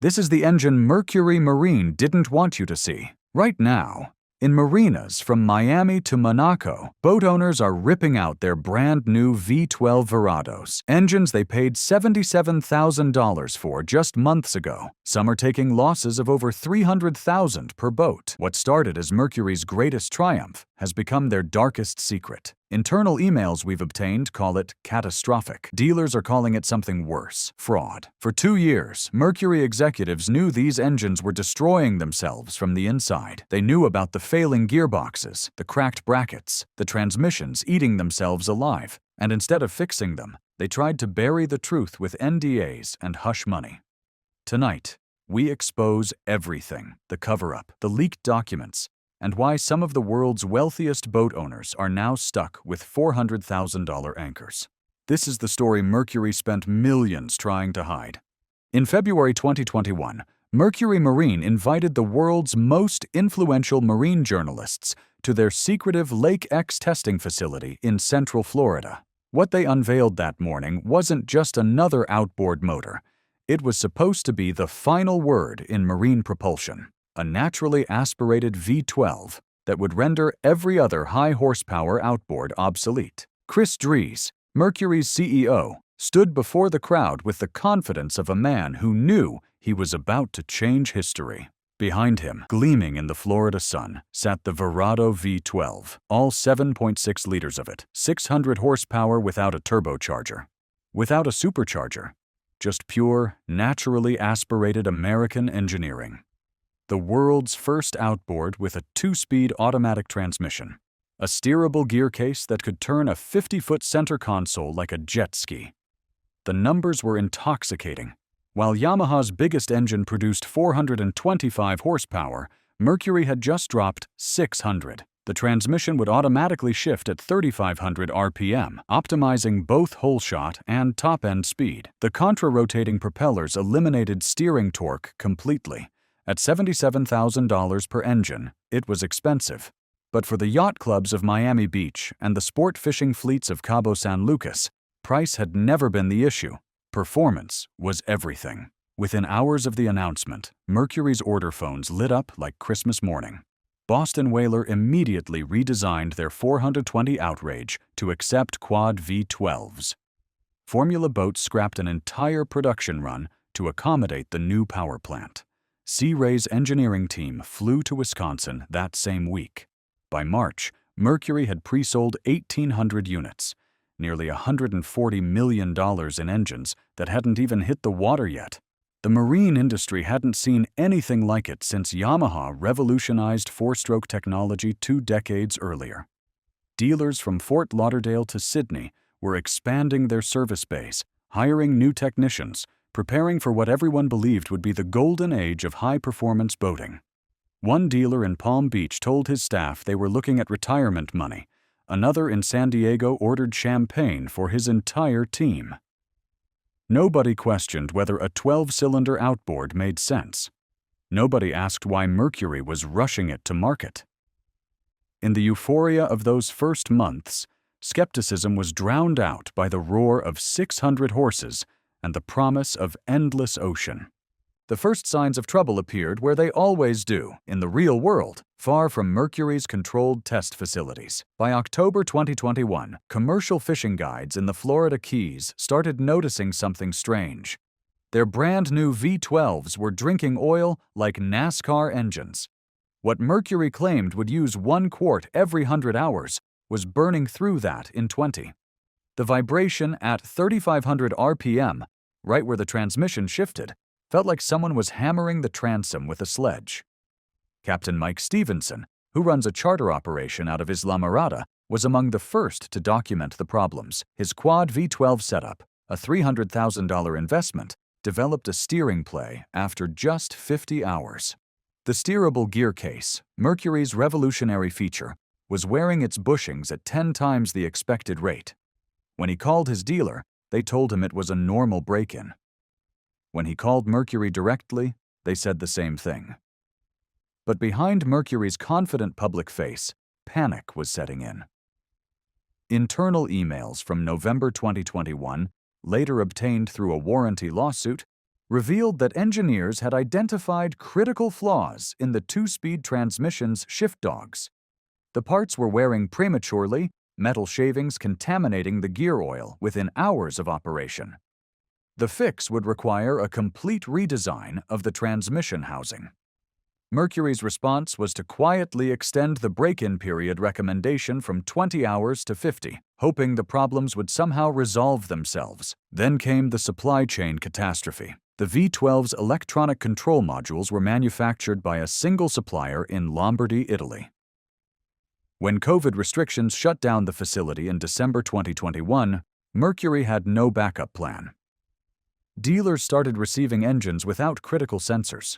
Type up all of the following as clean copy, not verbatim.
This is the engine Mercury Marine didn't want you to see. Right now, in marinas from Miami to Monaco, boat owners are ripping out their brand new V12 Verados, engines they paid $77,000 for just months ago. Some are taking losses of over $300,000 per boat. What started as Mercury's greatest triumph has become their darkest secret. Internal emails we've obtained call it catastrophic. Dealers are calling it something worse: fraud. For 2 years, Mercury executives knew these engines were destroying themselves from the inside. They knew about the failing gearboxes, the cracked brackets, the transmissions eating themselves alive. And instead of fixing them, they tried to bury the truth with NDAs and hush money. Tonight, we expose everything: the cover-up, the leaked documents, and why some of the world's wealthiest boat owners are now stuck with $400,000 anchors. This is the story Mercury spent millions trying to hide. In February 2021, Mercury Marine invited the world's most influential marine journalists to their secretive Lake X testing facility in Central Florida. What they unveiled that morning wasn't just another outboard motor. It was supposed to be the final word in marine propulsion. A naturally aspirated V12 that would render every other high-horsepower outboard obsolete. Chris Dries, Mercury's CEO, stood before the crowd with the confidence of a man who knew he was about to change history. Behind him, gleaming in the Florida sun, sat the Verado V12, all 7.6 liters of it, 600 horsepower without a turbocharger, without a supercharger, just pure, naturally aspirated American engineering. The world's first outboard with a 2-speed automatic transmission, a steerable gear case that could turn a 50-foot center console like a jet ski. The numbers were intoxicating. While Yamaha's biggest engine produced 425 horsepower, Mercury had just dropped 600. The transmission would automatically shift at 3,500 RPM, optimizing both whole shot and top-end speed. The contra-rotating propellers eliminated steering torque completely. At $77,000 per engine, it was expensive. But for the yacht clubs of Miami Beach and the sport fishing fleets of Cabo San Lucas, price had never been the issue. Performance was everything. Within hours of the announcement, Mercury's order phones lit up like Christmas morning. Boston Whaler immediately redesigned their 420 Outrage to accept quad V12s. Formula Boats scrapped an entire production run to accommodate the new power plant. Sea Ray's engineering team flew to Wisconsin that same week. By March, Mercury had pre-sold 1,800 units, nearly $140 million in engines that hadn't even hit the water yet. The marine industry hadn't seen anything like it since Yamaha revolutionized 4-stroke technology 2 decades earlier. Dealers from Fort Lauderdale to Sydney were expanding their service base, hiring new technicians, preparing for what everyone believed would be the golden age of high-performance boating. One dealer in Palm Beach told his staff they were looking at retirement money. Another in San Diego ordered champagne for his entire team. Nobody questioned whether a 12-cylinder outboard made sense. Nobody asked why Mercury was rushing it to market. In the euphoria of those first months, skepticism was drowned out by the roar of 600 horses and the promise of endless ocean. The first signs of trouble appeared where they always do, in the real world, far from Mercury's controlled test facilities. By October 2021, commercial fishing guides in the Florida Keys started noticing something strange. Their brand new V12s were drinking oil like NASCAR engines. What Mercury claimed would use 1 quart every 100 hours was burning through that in 20. The vibration at 3,500 RPM, right where the transmission shifted, felt like someone was hammering the transom with a sledge. Captain Mike Stevenson, who runs a charter operation out of Islamorada, was among the first to document the problems. His quad V12 setup, a $300,000 investment, developed a steering play after just 50 hours. The steerable gear case, Mercury's revolutionary feature, was wearing its bushings at 10 times the expected rate. When he called his dealer, they told him it was a normal break-in. When he called Mercury directly, they said the same thing. But behind Mercury's confident public face, panic was setting in. Internal emails from November 2021, later obtained through a warranty lawsuit, revealed that engineers had identified critical flaws in the two-speed transmission's shift dogs. The parts were wearing prematurely, metal shavings contaminating the gear oil within hours of operation. The fix would require a complete redesign of the transmission housing. Mercury's response was to quietly extend the break-in period recommendation from 20 hours to 50, hoping the problems would somehow resolve themselves. Then came the supply chain catastrophe. The V12's electronic control modules were manufactured by a single supplier in Lombardy, Italy. When COVID restrictions shut down the facility in December 2021, Mercury had no backup plan. Dealers started receiving engines without critical sensors.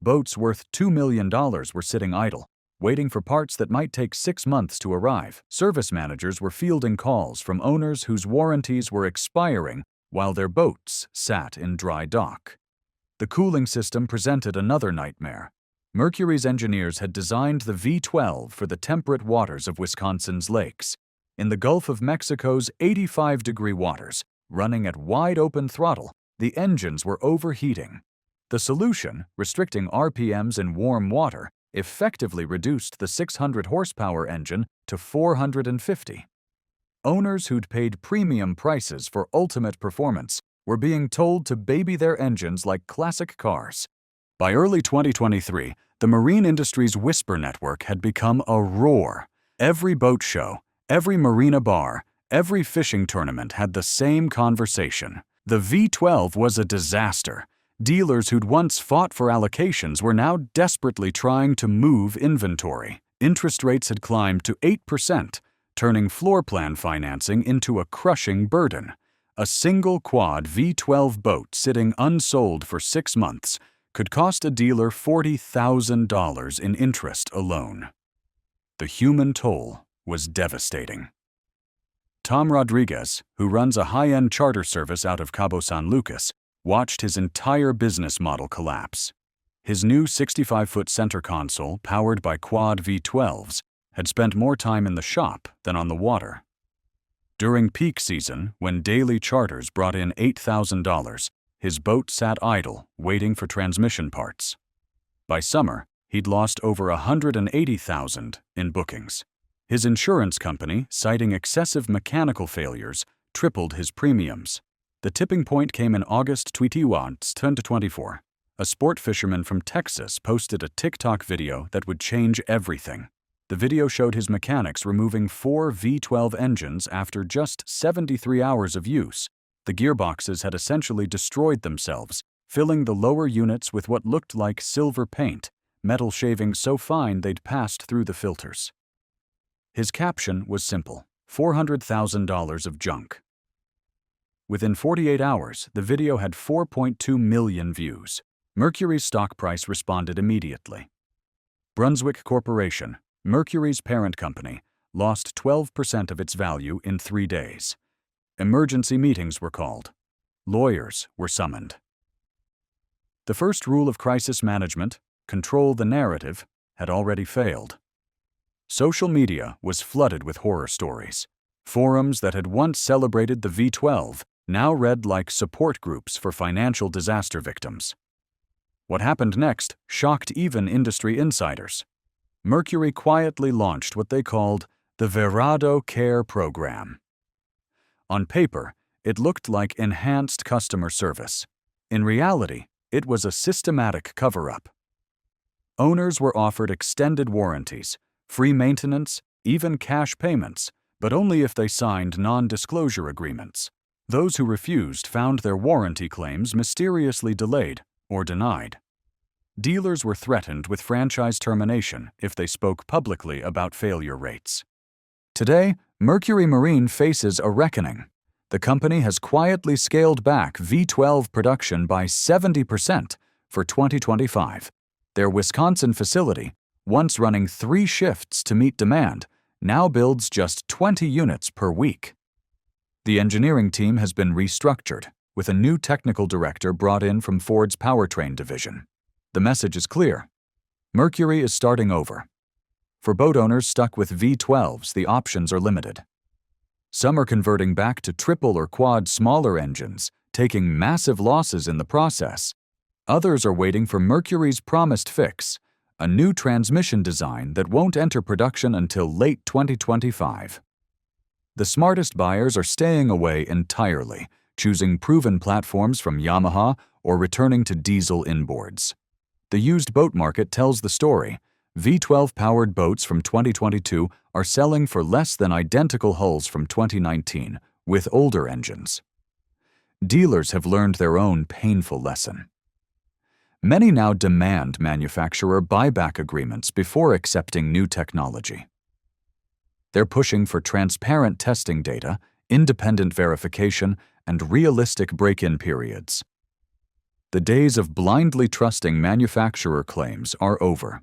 Boats worth $2 million were sitting idle, waiting for parts that might take 6 months to arrive. Service managers were fielding calls from owners whose warranties were expiring while their boats sat in dry dock. The cooling system presented another nightmare. Mercury's engineers had designed the V12 for the temperate waters of Wisconsin's lakes. In the Gulf of Mexico's 85-degree waters, running at wide-open throttle, the engines were overheating. The solution, restricting RPMs in warm water, effectively reduced the 600-horsepower engine to 450. Owners who'd paid premium prices for ultimate performance were being told to baby their engines like classic cars. By early 2023, the marine industry's whisper network had become a roar. Every boat show, every marina bar, every fishing tournament had the same conversation. The V12 was a disaster. Dealers who'd once fought for allocations were now desperately trying to move inventory. Interest rates had climbed to 8%, turning floor plan financing into a crushing burden. A single quad V12 boat sitting unsold for 6 months could cost a dealer $40,000 in interest alone. The human toll was devastating. Tom Rodriguez, who runs a high-end charter service out of Cabo San Lucas, watched his entire business model collapse. His new 65-foot center console, powered by quad V12s, had spent more time in the shop than on the water. During peak season, when daily charters brought in $8,000, his boat sat idle, waiting for transmission parts. By summer, he'd lost over $180,000 in bookings. His insurance company, citing excessive mechanical failures, tripled his premiums. The tipping point came in August 2024. A sport fisherman from Texas posted a TikTok video that would change everything. The video showed his mechanics removing 4 V12 engines after just 73 hours of use. The gearboxes had essentially destroyed themselves, filling the lower units with what looked like silver paint, metal shavings so fine they'd passed through the filters. His caption was simple: $400,000 of junk. Within 48 hours, the video had 4.2 million views. Mercury's stock price responded immediately. Brunswick Corporation, Mercury's parent company, lost 12% of its value in 3 days. Emergency meetings were called. Lawyers were summoned. The first rule of crisis management, control the narrative, had already failed. Social media was flooded with horror stories. Forums that had once celebrated the V12 now read like support groups for financial disaster victims. What happened next shocked even industry insiders. Mercury quietly launched what they called the Verado Care Program. On paper, it looked like enhanced customer service. In reality, it was a systematic cover-up. Owners were offered extended warranties, free maintenance, even cash payments, but only if they signed non-disclosure agreements. Those who refused found their warranty claims mysteriously delayed or denied. Dealers were threatened with franchise termination if they spoke publicly about failure rates. Today, Mercury Marine faces a reckoning. The company has quietly scaled back V12 production by 70% for 2025. Their Wisconsin facility, once running 3 shifts to meet demand, now builds just 20 units per week. The engineering team has been restructured, with a new technical director brought in from Ford's powertrain division. The message is clear. Mercury is starting over. For boat owners stuck with V12s, the options are limited. Some are converting back to triple or quad smaller engines, taking massive losses in the process. Others are waiting for Mercury's promised fix, a new transmission design that won't enter production until late 2025. The smartest buyers are staying away entirely, choosing proven platforms from Yamaha or returning to diesel inboards. The used boat market tells the story. V12-powered boats from 2022 are selling for less than identical hulls from 2019, with older engines. Dealers have learned their own painful lesson. Many now demand manufacturer buyback agreements before accepting new technology. They're pushing for transparent testing data, independent verification, and realistic break-in periods. The days of blindly trusting manufacturer claims are over.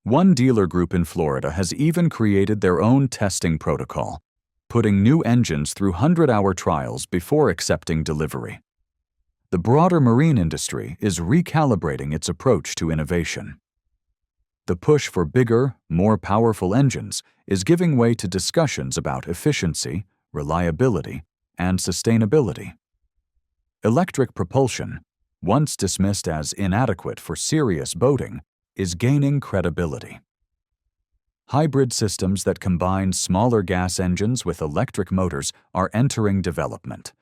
One dealer group in Florida has even created their own testing protocol, putting new engines through 100-hour trials before accepting delivery. The broader marine industry is recalibrating its approach to innovation. The push for bigger, more powerful engines is giving way to discussions about efficiency, reliability, and sustainability. Electric propulsion, once dismissed as inadequate for serious boating, is gaining credibility. Hybrid systems that combine smaller gas engines with electric motors are entering development.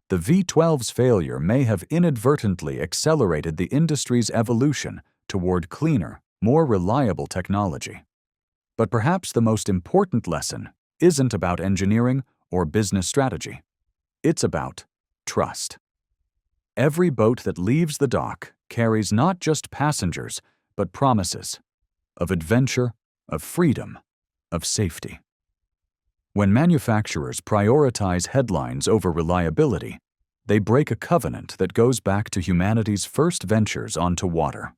The V12's failure may have inadvertently accelerated the industry's evolution toward cleaner, more reliable technology. But perhaps the most important lesson isn't about engineering or business strategy. It's about trust. Every boat that leaves the dock carries not just passengers, but promises of adventure, of freedom, of safety. When manufacturers prioritize headlines over reliability, they break a covenant that goes back to humanity's first ventures onto water.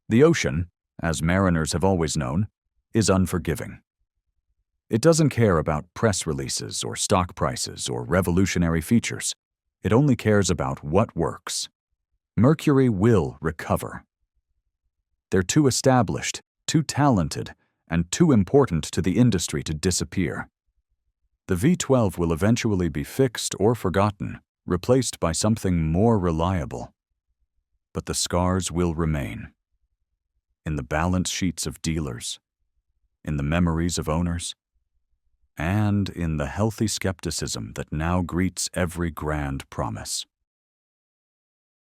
The ocean, as mariners have always known, is unforgiving. It doesn't care about press releases or stock prices or revolutionary features. It only cares about what works. Mercury will recover. They're too established, too talented, and too important to the industry to disappear. The V12 will eventually be fixed or forgotten, replaced by something more reliable. But the scars will remain. In the balance sheets of dealers, in the memories of owners, and in the healthy skepticism that now greets every grand promise.